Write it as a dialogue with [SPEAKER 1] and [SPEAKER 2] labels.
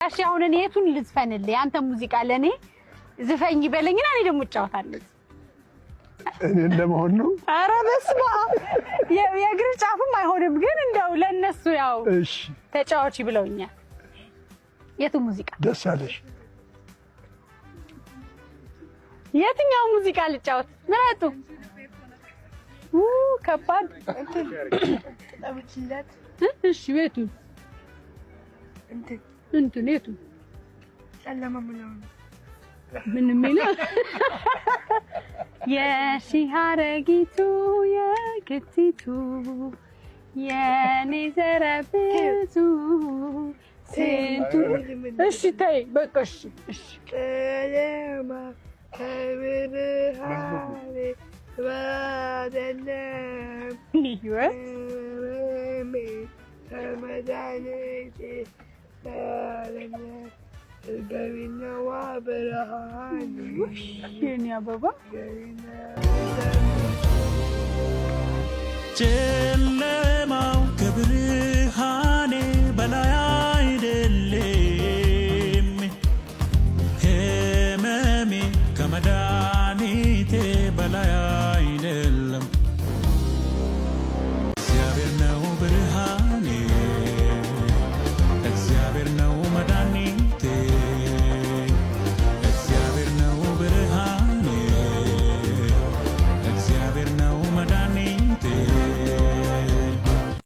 [SPEAKER 1] እሺ አሁን እኔ የቱን ልዝፈንልህ? አንተ ሙዚቃ ለኔ ዝፈኝ በለኝና እኔ ደግሞ እጫወታለሁ።
[SPEAKER 2] እኔ እንደመሆን ነው።
[SPEAKER 1] ኧረ በስመ አብ የእግር ጫፍም አይሆንም፣ ግን እንደው ለነሱ ያው
[SPEAKER 2] እሺ
[SPEAKER 1] ተጫዋች ብለውኛል። የቱ ሙዚቃ
[SPEAKER 2] ደስ አለሽ?
[SPEAKER 1] የትኛው ሙዚቃ ልጫወት? ምረጡ። ከባድ እሺ ቤቱ እንትን የቱ
[SPEAKER 3] ጨለማ ምናምን
[SPEAKER 1] ምን የሚለው የሺህ ሐረጊቱ የክቲቱ የኔ ዘረብቱ ስንቱ እሺ ተይ በቃ እሺ
[SPEAKER 3] ጨለማ ከብርሃኔ ባደለም ተመዳኔቴ ገቢነዋ ብርሃን
[SPEAKER 1] የኔ አበባ